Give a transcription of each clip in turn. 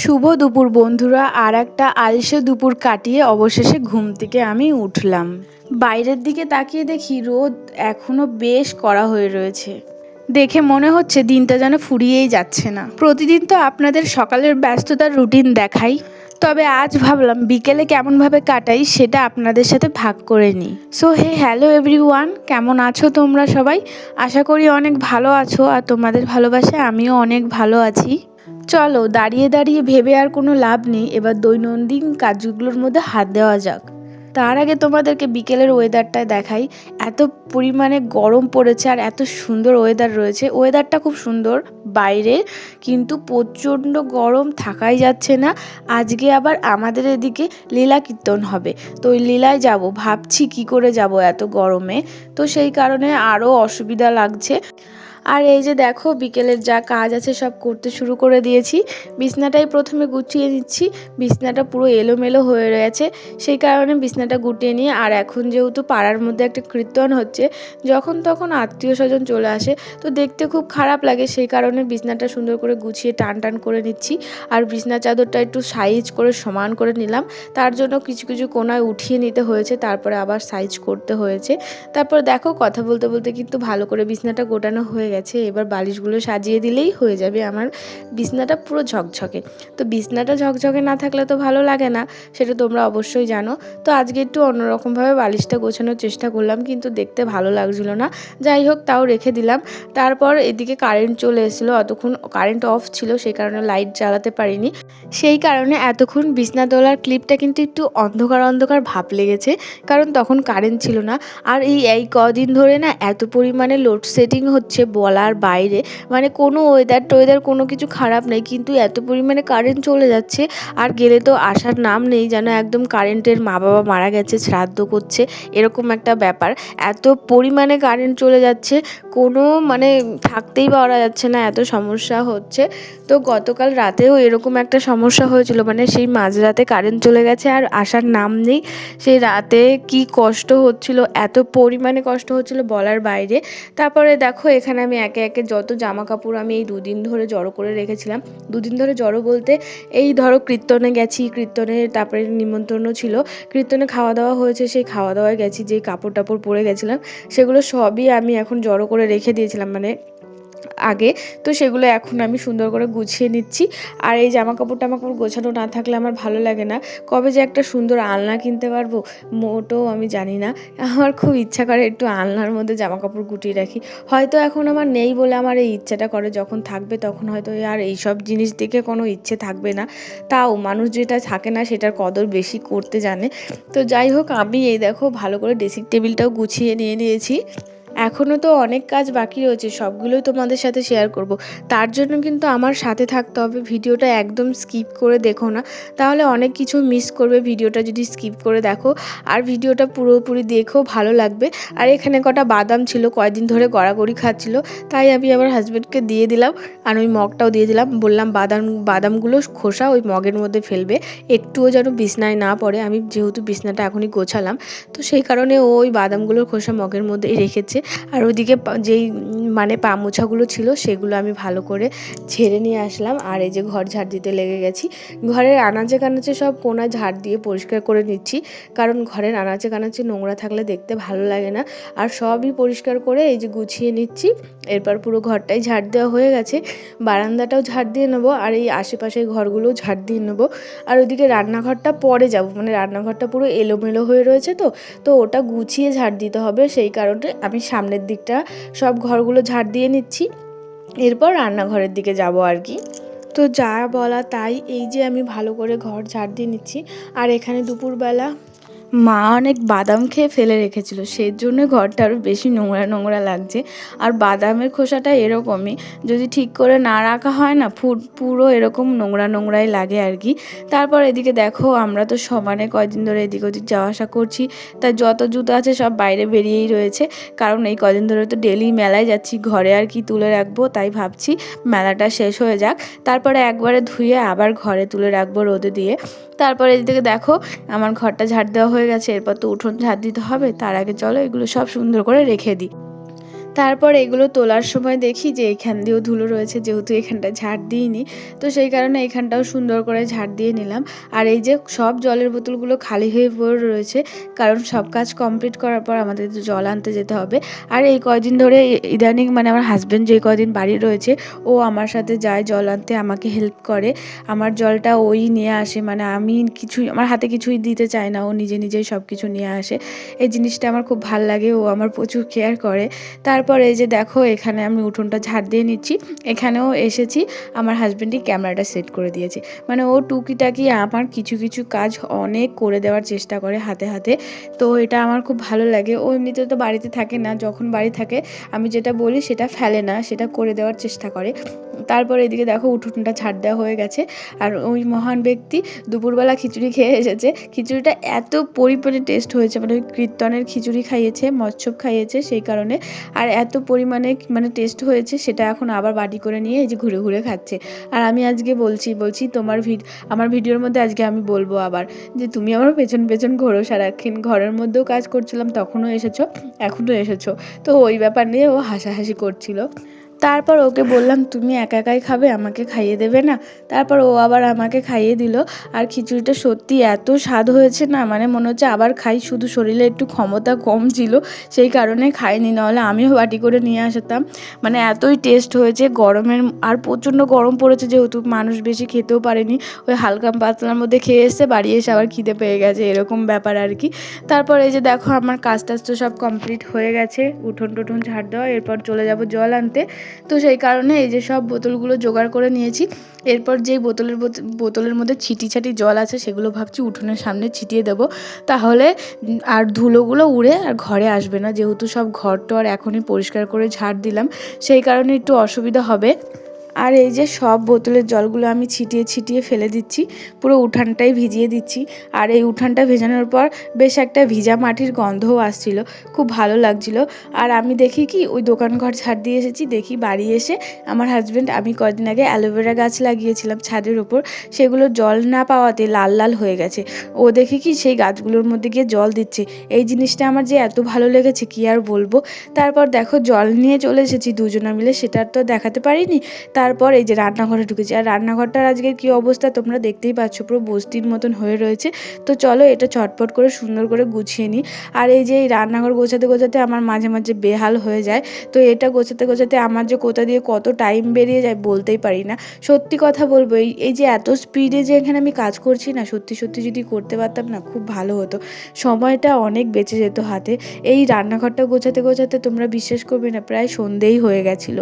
শুভ দুপুর বন্ধুরা। আর একটা আলসে দুপুর কাটিয়ে অবশেষে ঘুম থেকে আমি উঠলাম। বাইরের দিকে তাকিয়ে দেখি রোদ এখনো বেশ কড়া হয়ে রয়েছে। দেখে মনে হচ্ছে দিনটা যেন ফুরিয়েই যাচ্ছে না। প্রতিদিন তো আপনাদের সকালের ব্যস্ততার রুটিন দেখাই, তবে আজ ভাবলাম বিকেলে কেমনভাবে কাটাই সেটা আপনাদের সাথে ভাগ করে নিই। সো হ্যালো এভরিওয়ান, কেমন আছো তোমরা সবাই? আশা করি অনেক ভালো আছো, আর তোমাদের ভালোবাসায় আমিও অনেক ভালো আছি। চলো দাঁড়িয়ে দাঁড়িয়ে ভেবে আর কোনো লাভ নেই, এবার দৈনন্দিন কাজগুলোর মধ্যে হাত দেওয়া যাক। তার আগে তোমাদেরকে বিকেলের ওয়েদারটা দেখাই। এত পরিমাণে গরম পড়েছে আর এত সুন্দর ওয়েদার রয়েছে। ওয়েদারটা খুব সুন্দর বাইরে, কিন্তু প্রচণ্ড গরম, থাকাই যাচ্ছে না। আজকে আবার আমাদের এদিকে লীলা কীর্তন হবে, তো ওই লীলায় যাব, ভাবছি কি করে যাব এত গরমে। তো সেই কারণে আরও অসুবিধা লাগছে। আর এই যে দেখো বিকেলের যা কাজ আছে সব করতে শুরু করে দিয়েছি। বিছনাটাই প্রথমে গুছিয়ে নিচ্ছি। বিছনাটা পুরো এলোমেলো হয়ে রয়েছে, সেই কারণে বিছনাটা গুটিয়ে নিয়ে, আর এখন যেহেতু পাড়ার মধ্যে একটা কীর্তন হচ্ছে, যখন তখন আত্মীয় স্বজন চলে আসে, তো দেখতে খুব খারাপ লাগে, সেই কারণে বিছনাটা সুন্দর করে গুছিয়ে টান টান করে নিচ্ছি। আর বিছনা চাদরটা একটু সাইজ করে সমান করে নিলাম, তার জন্য কিছু কিছু কোনায় উঠিয়ে নিতে হয়েছে, তারপরে আবার সাইজ করতে হয়েছে। তারপর দেখো কথা বলতে বলতে কিন্তু ভালো করে বিছনাটা গোটানো হয়ে গেছে। এবার বালিশগুলো সাজিয়ে দিলেই হয়ে যাবে আমার বিছনাটা পুরো ঝকঝকে। তো বিছনাটা ঝকঝকে না থাকলে তো ভালো লাগে না, সেটা তোমরা অবশ্যই জানো। তো আজকে একটু অন্যরকমভাবে বালিশটা গোছানোর চেষ্টা করলাম, কিন্তু দেখতে ভালো লাগছিল না। যাই হোক, তাও রেখে দিলাম। তারপর এদিকে কারেন্ট চলে এসেছিলো, অতক্ষণ কারেন্ট অফ ছিল, সেই কারণে লাইট জ্বালাতে পারিনি। সেই কারণে এতক্ষণ বিছনা তোলার ক্লিপটা কিন্তু একটু অন্ধকার অন্ধকার ভাব লেগেছে, কারণ তখন কারেন্ট ছিল না। আর এই কদিন ধরে না এত পরিমাণে লোডশেডিং হচ্ছে বলার বাইরে। মানে কোনো ওয়েদার কোনো কিছু খারাপ নেই, কিন্তু এত পরিমাণে কারেন্ট চলে যাচ্ছে, আর গেলে তো আসার নাম নেই, যেন একদম কারেন্টের মা বাবা মারা গেছে, শ্রাদ্ধ করছে, এরকম একটা ব্যাপার। এত পরিমাণে কারেন্ট চলে যাচ্ছে, কোনো মানে থাকতেই পারা যাচ্ছে না, এত সমস্যা হচ্ছে। তো গতকাল রাতেও এরকম একটা সমস্যা হয়েছিল, মানে সেই মাঝরাতে কারেন্ট চলে গেছে আর আসার নাম নেই। সেই রাতে কি কষ্ট হচ্ছিল, এত পরিমাণে কষ্ট হচ্ছিল বলার বাইরে। তারপরে দেখো এখানে আমি একে একে যত জামা কাপড় আমি এই দুদিন ধরে জড়ো করে রেখেছিলাম। দুদিন ধরে জড়ো বলতে এই ধরো কীর্তনে গেছি, কীর্তনে তারপরে নিমন্ত্রণও ছিল, কীর্তনে খাওয়া দাওয়া হয়েছে, সেই খাওয়া দাওয়ায় গেছি, যে কাপড় টাপড় পরে গেছিলাম সেগুলো সবই আমি এখন জড়ো করে রেখে দিয়েছিলাম মানে আগে। তো সেগুলো এখন আমি সুন্দর করে গুছিয়ে নিচ্ছি। আর এই জামা কাপড় গোছানো না থাকলে আমার ভালো লাগে না। কবে যে একটা সুন্দর আলনা কিনতে পারবো মোটেও আমি জানি না। আমার খুব ইচ্ছা করে একটু আলনার মধ্যে জামা কাপড় গুটিয়ে রাখি। হয়তো এখন আমার নেই বলে আমার এই ইচ্ছাটা করে, যখন থাকবে তখন হয়তো আর এইসব জিনিস দেখে কোনো ইচ্ছে থাকবে না। তাও মানুষ যেটা থাকে না সেটার কদর বেশি করতে জানে। তো যাই হোক, আমি এই দেখো ভালো করে ড্রেসিং টেবিলটাও গুছিয়ে নিয়েছি। এখনও তো অনেক কাজ বাকি রয়েছে, সবগুলোই তোমাদের সাথে শেয়ার করব। তার জন্য কিন্তু আমার সাথে থাকতে হবে, ভিডিওটা একদম স্কিপ করে দেখো না, তাহলে অনেক কিছু মিস করবে ভিডিওটা যদি স্কিপ করে দেখো। আর ভিডিওটা পুরোপুরি দেখো, ভালো লাগবে। আর এখানে কটা বাদাম ছিল, কয়েকদিন ধরে গড়াগড়ি খাচ্ছিল, তাই আমি আমার হাজব্যান্ডকে দিয়ে দিলাম, আর ওই মগটাও দিয়ে দিলাম। বললাম বাদামগুলো খোসা ওই মগের মধ্যে ফেলবে, একটুও যেন বিছনায় না পড়ে। আমি যেহেতু বিছনাটা এখনই গোছালাম, তো সেই কারণে ওই বাদামগুলোর খোসা মগের মধ্যেই রেখেছে। আর ওইদিকে যেই মানে পা মোছাগুলো ছিল সেগুলো আমি ভালো করে ঝেড়ে নিয়ে আসলাম। আর এই যে ঘর ঝাড় দিতে লেগে গেছি, ঘরের আনাচে কানাচে সব কোনা ঝাড় দিয়ে পরিষ্কার করে নিচ্ছি, কারণ ঘরের আনাচে কানাচে নোংরা থাকলে দেখতে ভালো লাগে না। আর সবই পরিষ্কার করে এই যে গুছিয়ে নিচ্ছি। এরপর পুরো ঘরটাই ঝাড় দেওয়া হয়ে গেছে, বারান্দাটাও ঝাড় দিয়ে নেবো, আর এই আশেপাশের ঘরগুলোও ঝাড় দিয়ে নেবো। আর ওইদিকে রান্নাঘরটা পরে যাব, মানে রান্নাঘরটা পুরো এলোমেলো হয়ে রয়েছে, তো ওটা গুছিয়ে ঝাড় দিতে হবে, সেই কারণে আমি সামনের দিকটা সব ঘরগুলো ঝাড় দিয়ে নিচ্ছি। এরপর রান্নাঘরের দিকে যাব আর কি। তো যা বলা তাই, এই যে আমি ভালো করে ঘর ঝাড় দিয়ে নিচ্ছি। আর এখানে দুপুরবেলা মা অনেক বাদাম খেয়ে ফেলে রেখেছিল, সেই জন্য ঘরটা আরও বেশি নোংরা নোংরা লাগছে। আর বাদামের খোসাটা এরকমই, যদি ঠিক করে না রাখা হয় না পুরো এরকম নোংরা নোংরাই লাগে আর কি। তারপর এদিকে দেখো আমরা তো সমানে কয়দিন ধরে এদিক ওদিক যাওয়া আসা করছি, তাই যত জুতো আছে সব বাইরে বেরিয়েই রয়েছে, কারণ এই কদিন ধরে তো ডেলি মেলায় যাচ্ছি, ঘরে আর কি তুলে রাখবো, তাই ভাবছি মেলাটা শেষ হয়ে যাক, তারপরে একবারে ধুয়ে আবার ঘরে তুলে রাখবো রোদে দিয়ে। তারপরে এদিকে দেখো আমার ঘরটা ঝাড় দেওয়া হয়ে গেছে, এরপর তো উঠোন ঝাড় দিতে হবে, তার আগে চলো এগুলো সব সুন্দর করে রেখে দিই। তারপর এগুলো তোলার সময় দেখি যে এখান দিয়েও ধুলো রয়েছে, যেহেতু এখানটা ঝাড় দিইনি, তো সেই কারণে এখানটাও সুন্দর করে ঝাড় দিয়ে নিলাম। আর এই যে সব জলের বোতলগুলো খালি হয়ে পড়ে রয়েছে, কারণ সব কাজ কমপ্লিট করার পর আমাদের জল আনতে যেতে হবে। আর এই কয়দিন ধরে ইদানিং মানে আমার হাজব্যান্ড যে কয়দিন বাড়ি রয়েছে, ও আমার সাথে যায় জল আনতে, আমাকে হেল্প করে। আমার জলটা ওই নিয়ে আসে, মানে আমি কিছুই আমার হাতে কিছুই দিতে চায় না, ও নিজে নিজেই সব কিছু নিয়ে আসে। এই জিনিসটা আমার খুব ভাল লাগে, ও আমার প্রচুর কেয়ার করে। তারপর এই যে দেখো এখানে আমি উঠোনটা ঝাড় দিয়ে নিচ্ছি। এখানেও এসেছি, আমার হাজব্যান্ডই ক্যামেরাটা সেট করে দিয়েছে। মানে ও টুকিটাকি আমার কিছু কিছু কাজ অনেক করে দেওয়ার চেষ্টা করে হাতে হাতে। তো এটা আমার খুব ভালো লাগে। ও এমনিতে তো বাড়িতে থাকে না, যখন বাড়ি থাকে আমি যেটা বলি সেটা ফেলে না, সেটা করে দেওয়ার চেষ্টা করে। তারপর এদিকে দেখো উঠোনটা ঝাড় দেওয়া হয়ে গেছে। আর ওই মহান ব্যক্তি দুপুরবেলা খিচুড়ি খেয়ে এসেছে। খিচুড়িটা এত পরিমাণে টেস্ট হয়েছে, মানে কীর্তনের খিচুড়ি খাইয়েছে, মৎস্য খাইয়েছে, সেই কারণে আর এত পরিমাণে মানে টেস্ট হয়েছে, সেটা এখন আবার বাটি করে নিয়ে এই যে ঘুরে ঘুরে খাচ্ছে। আর আমি আজকে বলছি তোমার আমার ভিডিওর মধ্যে আজকে আমি বলবো আবার যে তুমি আমার পেছন পেছন ঘোরো সারাক্ষণ, ঘরের মধ্যেও কাজ করছিলাম তখনও এসেছো, এখনও এসেছো। তো ওই ব্যাপার নিয়ে ও হাসাহাসি করছিল। তারপর ওকে বললাম তুমি একা একাই খাবে, আমাকে খাইয়ে দেবে না? তারপর ও আবার আমাকে খাইয়ে দিল। আর খিচুড়িটা সত্যি এত স্বাদ হয়েছে না, মানে মনে হচ্ছে আবার খাই, শুধু শরীরে একটু ক্ষমতা কম ছিল সেই কারণে খাইনি, নাহলে আমিও বাটি করে নিয়ে আসতাম। মানে এতই টেস্ট হয়েছে। গরমের আর প্রচণ্ড গরম পড়েছে, যেহেতু মানুষ বেশি খেতেও পারেনি, ওই হালকা পাতলার মধ্যে খেয়ে এসে বাড়ি এসে আবার খিদে পেয়ে গেছে, এরকম ব্যাপার আর কি। তারপর এই যে দেখো আমার কাজ টাজ তো সব কমপ্লিট হয়ে গেছে, উঠোন টুঠোন ঝাড় দেওয়া, এরপর চলে যাব জল আনতে। তো সেই কারণে এই যে সব বোতলগুলো জোগাড় করে নিয়েছি। এরপর যেই বোতলের মধ্যে ছিটি জল আছে সেগুলো ভাবছি উঠোনের সামনে ছিটিয়ে দেবো, তাহলে আর ধুলোগুলো উড়ে আর ঘরে আসবে না, যেহেতু সব ঘর টর এখনই পরিষ্কার করে ঝাড় দিলাম, সেই কারণে একটু অসুবিধা হবে। আর এই যে সব বোতলের জলগুলো আমি ছিটিয়ে ফেলে দিচ্ছি, পুরো উঠানটাই ভিজিয়ে দিচ্ছি। আর এই উঠানটা ভেজানোর পর বেশ একটা ভিজা মাটির গন্ধও আসছিল, খুব ভালো লাগছিল। আর আমি দেখি কি ওই দোকানঘর ঝাড় দিয়ে এসেছি, দেখি বাড়ি এসে আমার হাজব্যান্ড, আমি কদিন আগে অ্যালোভেরা গাছ লাগিয়েছিলাম ছাদের ওপর, সেগুলো জল না পাওয়াতে লাল লাল হয়ে গেছে। ও দেখি কি সেই গাছগুলোর মধ্যে গিয়ে জল দিচ্ছে। এই জিনিসটা আমার যে এত ভালো লেগেছে কি আর বলবো। তারপর দেখো জল নিয়ে চলে এসেছি দুজনে মিলে, সেটা তো দেখাতে পারিনি। তারপর এই যে রান্নাঘরে ঢুকেছি, আর রান্নাঘরটার আজকের কী অবস্থা তোমরা দেখতেই পাচ্ছ, পুরো বস্তির মতন হয়ে রয়েছে। তো চলো এটা চটপট করে সুন্দর করে গুছিয়ে নিই। আর এই যে এই রান্নাঘর গোছাতে গোছাতে আমার মাঝে মাঝে বেহাল হয়ে যায়। তো এটা গোছাতে গোছাতে আমার যে কোথা দিয়ে কত টাইম বেরিয়ে যায় বলতেই পারি না। সত্যি কথা বলবো, এই যে এত স্পিডে যে এখানে আমি কাজ করছি না, সত্যি সত্যি যদি করতে পারতাম না খুব ভালো হতো, সময়টা অনেক বেঁচে যেত হাতে। এই রান্নাঘরটা গোছাতে গোছাতে তোমরা বিশ্বাস করবে না, প্রায় সন্ধেই হয়ে গেছিলো।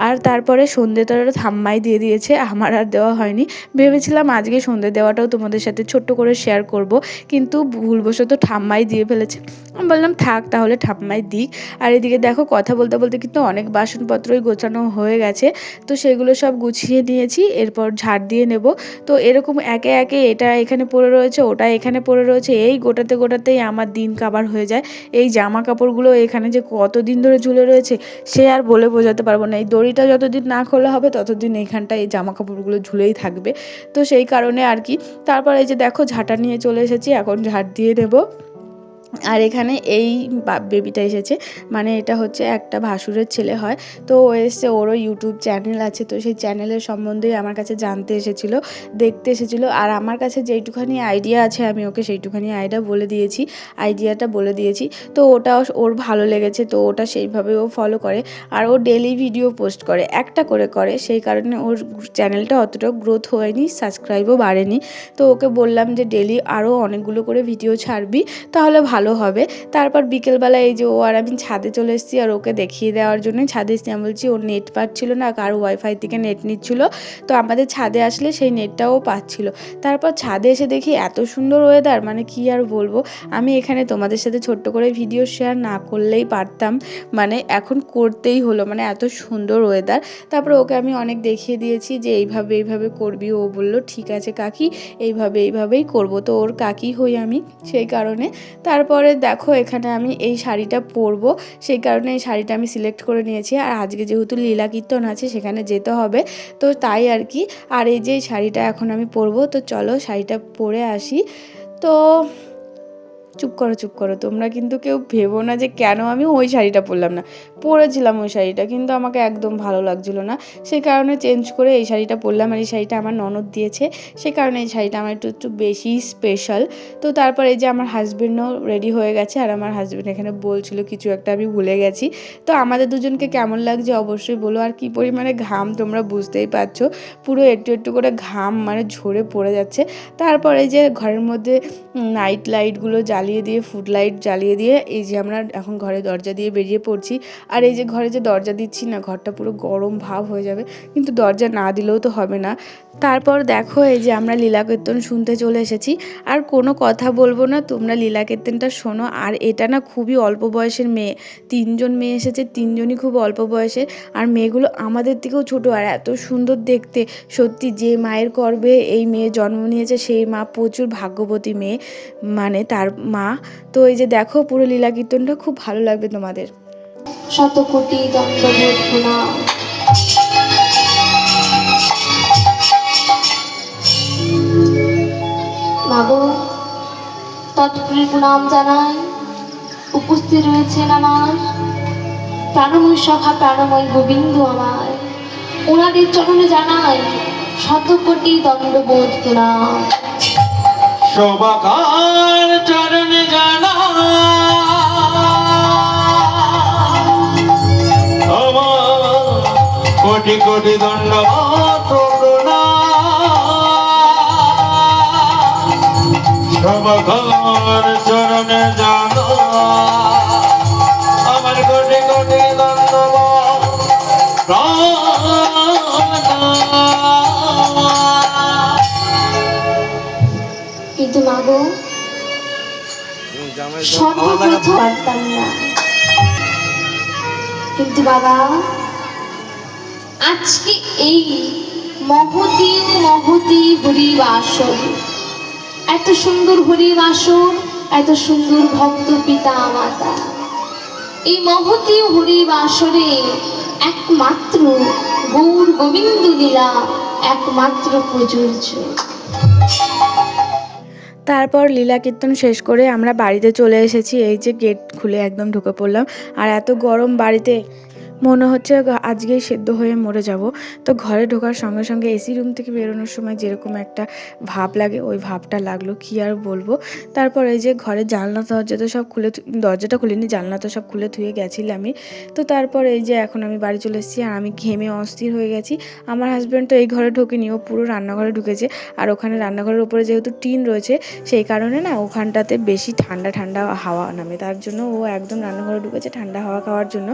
আর তারপরে সন্ধে তো ঠাম্মাই দিয়ে দিয়েছে, আমার আর দেওয়া হয়নি। ভেবেছিলাম আজকে সন্ধে দেওয়াটাও তোমাদের সাথে ছোট্ট করে শেয়ার করব, কিন্তু ভুলবশত ঠাম্মাই দিয়ে ফেলেছে। আমি বললাম থাক তাহলে ঠাম্মাই দিক। আর এদিকে দেখো কথা বলতে বলতে কিন্তু অনেক বাসনপত্রই গোছানো হয়ে গেছে, তো সেগুলো সব গুছিয়ে নিয়েছি, এরপর ঝাড় দিয়ে নেব। তো এরকম একে একে এটা এখানে পড়ে রয়েছে, ওটা এখানে পড়ে রয়েছে, এই গোটাতেই আমার দিন কাবার হয়ে যায়। এই জামা কাপড়গুলো এখানে যে কতদিন ধরে ঝুলে রয়েছে সে আর বলে বোঝাতে পারবো না। এই দড়িটা যতদিন না খোলা হবে ততদিন এইখানটায় এই জামা কাপড়গুলো ঝুলেই থাকবে, তো সেই কারণে আর কি। তারপর এই যে দেখো ঝাঁটা নিয়ে চলে এসেছি, এখন ঝাঁট দিয়ে দেবো। আর এখানে এই বেবিটা এসেছে, মানে এটা হচ্ছে একটা ভাসুরের ছেলে হয়, তো ও এসছে, ওরও ইউটিউব চ্যানেল আছে, তো সেই চ্যানেলের সম্বন্ধেই আমার কাছে জানতে এসেছিলো, দেখতে এসেছিলো। আর আমার কাছে যেইটুখানি আইডিয়া আছে আমি ওকে সেইটুখানি আইডিয়াটা বলে দিয়েছি। তো ওটা ওর ভালো লেগেছে, তো ওটা সেইভাবে ও ফলো করে। আর ও ডেলি ভিডিও পোস্ট করে, একটা করে, সেই কারণে ওর চ্যানেলটা অতটা গ্রোথ হয়নি, সাবস্ক্রাইবও বাড়েনি। তো ওকে বললাম যে ডেলি আরও অনেকগুলো করে ভিডিও ছাড়বি, তাহলে ভালো হবে। তারপর বিকেলবেলা এই যে ও আর আমি ছাদে চলে এসেছি, আর ওকে দেখিয়ে দেওয়ার জন্যই ছাদে এসেছি। আমি বলছি ওর নেট পাচ্ছিল না, কারো ওয়াইফাই থেকে নেট নিচ্ছিল, তো আমাদের ছাদে আসলে সেই নেটটাও পাচ্ছিল। তারপর ছাদে এসে দেখি এত সুন্দর ওয়েদার, মানে কি আর বলবো। আমি এখানে তোমাদের সাথে ছোট্ট করে ভিডিও শেয়ার না করলেই পারতাম, মানে এখন করতেই হলো, মানে এত সুন্দর ওয়েদার। তারপর ওকে আমি অনেক দেখিয়ে দিয়েছি যে এইভাবে করবি, ও বলল ঠিক আছে কাকি, এইভাবেই করব। তো ওর কাকি হই আমি, সেই কারণে। তারপরে দেখো এখানে আমি এই শাড়িটা পরবো, সেই কারণে এই শাড়িটা আমি সিলেক্ট করে নিয়েছি। আর আজকে যেহেতু লীলা কীর্তন আছে সেখানে যেতে হবে, তো তাই আর কি। আর এই যে শাড়িটা এখন আমি পরবো, তো চলো শাড়িটা পরে আসি। তো চুপ করো, তোমরা কিন্তু কেউ ভেবো না যে কেন আমি ওই শাড়িটা পরলাম না। পরেছিলাম ওই শাড়িটা, কিন্তু আমাকে একদম ভালো লাগছিলো না, সেই কারণে চেঞ্জ করে এই শাড়িটা পরলাম। আর এই শাড়িটা আমার ননদ দিয়েছে, সেই কারণে এই শাড়িটা আমার একটু বেশি স্পেশাল। তো তারপর এই যে আমার হাজব্যান্ডও রেডি হয়ে গেছে, আর আমার হাজব্যান্ড এখানে বলছিল কিছু একটা, আমি ভুলে গেছি। তো আমাদের দুজনকে কেমন লাগছে অবশ্যই বলো। আর কি পরিমাণে ঘাম তোমরা বুঝতেই পারছো, পুরো একটু একটু করে ঘাম মানে ঝরে পড়ে যাচ্ছে। তারপরে যে ঘরের মধ্যে নাইট লাইটগুলো জ্বালিয়ে দিয়ে, ফুড লাইট জ্বালিয়ে দিয়ে এই যে আমরা এখন ঘরে দরজা দিয়ে বেরিয়ে পড়ছি। আর এই যে ঘরে যে দরজা দিচ্ছি না, ঘরটা পুরো গরম ভাব হয়ে যাবে, কিন্তু দরজা না দিলেও তো হবে না। তারপর দেখো এই যে আমরা লীলা কীর্তন শুনতে চলে এসেছি। আর কোনো কথা বলবো না, তোমরা লীলা কীর্তনটা শোনো। আর এটা না খুবই অল্প বয়সের মেয়ে, 3জন মেয়ে এসেছে, 3জনই খুব অল্প বয়সের। আর মেয়েগুলো আমাদের থেকেও ছোটো, আর এত সুন্দর দেখতে। সত্যি যে মায়ের গর্ভে এই মেয়ে জন্ম নিয়েছে সেই মা প্রচুর ভাগ্যবতী মেয়ে, মানে তার মা। তো এই যে দেখো পুরো লীলা কীর্তনটা খুব ভালো লাগবে তোমাদের। শত কোটি দণ্ডবোধ প্রণাম। মাগো, তৎপুরীর প্রণাম জানাই। উপস্থিত রয়েছেন আমার প্রাণময় সখা, প্রাণময় গোবিন্দ আমার। ওনাদের চরণে জানাই শত কোটি দণ্ডবোধ প্রণাম। সবাকার চরণে জানাই আমার কোটি কোটি দণ্ডবোধ প্রণাম। সবাকার চরণে জানাই আমার কোটি কোটি দণ্ডবোধ প্রণাম। কিন্তু মাগো, সর্বপ্রথম পারতাম না, কিন্তু বাবা আজকে এই মহতী হরিবাসর, এত সুন্দর হরিবাসর, এত সুন্দর ভক্ত পিতা মাতা, এই মহতী হরিবাসরে একমাত্র গৌর গোবিন্দ লীলা একমাত্র প্রযোজ্য। তারপর লীলা কীর্তন শেষ করে আমরা বাড়িতে চলে এসেছি। এই যে গেট খুলে একদম ঢুকে পড়লাম, আর এত গরম বাড়িতে মনে হচ্ছে আজকেই সেদ্ধ হয়ে মরে যাব। তো ঘরে ঢোকার সঙ্গে সঙ্গে এসি রুম থেকে বেরোনোর সময় যেরকম একটা ভাব লাগে, ওই ভাবটা লাগলো, কি আর বলবো। তারপর এই যে ঘরে জানলা দরজা তো সব খুলে, দরজাটা খুলিনি, জানলা তো সব খুলে ধুয়ে গেছিলামই। তো তারপর এই যে এখন আমি বাড়ি চলে এসেছি, আর আমি ঘেমে অস্থির হয়ে গেছি। আমার হাজব্যান্ড তো এই ঘরে ঢোকেনি, ও পুরো রান্নাঘরে ঢুকেছে। আর ওখানে রান্নাঘরের উপরে যেহেতু টিন রয়েছে, সেই কারণে না ওখানটাতে বেশি ঠান্ডা ঠান্ডা হাওয়া নামে, তার জন্য ও একদম রান্নাঘরে ঢুকেছে ঠান্ডা হাওয়া খাওয়ার জন্য।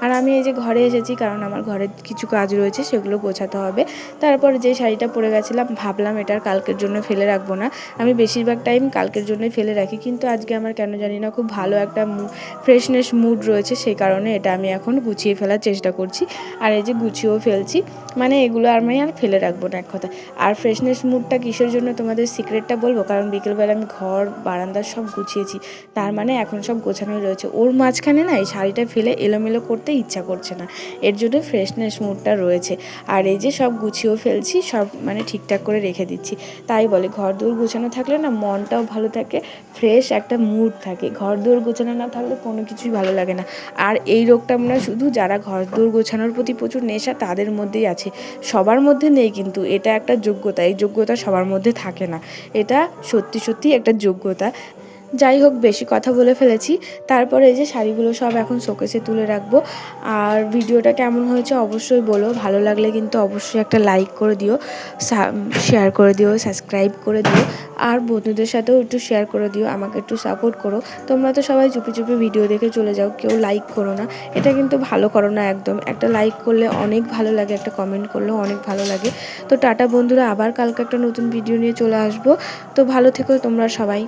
আর আমি এই যে ঘরে এসেছি, কারণ আমার ঘরে কিছু কাজ রয়েছে, সেগুলো গোছাতে হবে। তারপর যে শাড়িটা পরে গেছিলাম, ভাবলাম এটার কালকের জন্য ফেলে রাখবো না। আমি বেশিরভাগ টাইম কালকের জন্যই ফেলে রাখি, কিন্তু আজকে আমার কেন জানি না খুব ভালো একটা ফ্রেশনেস মুড রয়েছে, সেই কারণে এটা আমি এখন গুছিয়ে ফেলার চেষ্টা করছি। আর এই যে গুছিয়েও ফেলছি, মানে এগুলো আমি আর ফেলে রাখবো না এক কথা। আর ফ্রেশনেস মুডটা কিসের জন্য তোমাদের সিক্রেটটা বলবো, কারণ বিকেলবেলা আমি ঘর বারান্দা সব গুছিয়েছি, তার মানে এখন সব গোছানোই রয়েছে। ওর মাঝখানে না এই শাড়িটা ফেলে এলোমেলো করতে ইচ্ছা করছে না, এর জন্য ফ্রেশনেস মুডটা রয়েছে। আর এই যে সব গুছিয়েও ফেলছি, সব মানে ঠিকঠাক করে রেখে দিচ্ছি। তাই বলে ঘর দৌড় গোছানো থাকলে না মনটাও ভালো থাকে, ফ্রেশ একটা মুড থাকে। ঘর দৌড় গোছানো না থাকলে কোনো কিছুই ভালো লাগে না। আর এই রোগটা আমরা শুধু যারা ঘর দৌড় গোছানোর প্রতি প্রচুর নেশা তাদের মধ্যেই আছে, সবার মধ্যে নেই। কিন্তু এটা একটা যোগ্যতা, এই যোগ্যতা সবার মধ্যে থাকে না, এটা সত্যি সত্যি একটা যোগ্যতা। যাই হোক, বেশি কথা বলে ফেলেছি। তারপরে এই যে শাড়িগুলো সব এখন শোকেসে তুলে রাখবো। আর ভিডিওটা কেমন হয়েছে অবশ্যই বলো, ভালো লাগলে কিন্তু অবশ্যই একটা লাইক করে দিও, শেয়ার করে দিও, সাবস্ক্রাইব করে দিও, আর বন্ধুদের সাথেও একটু শেয়ার করে দিও, আমাকে একটু সাপোর্ট করো। তোমরা তো সবাই চুপি চুপি ভিডিও দেখে চলে যাও, কেউ লাইক করো না, এটা কিন্তু ভালো করো না একদম। একটা লাইক করলে অনেক ভালো লাগে, একটা কমেন্ট করলেও অনেক ভালো লাগে। তো টাটা বন্ধুরা, আবার কালকে একটা নতুন ভিডিও নিয়ে চলে আসবো। তো ভালো থেকো তোমরা সবাই।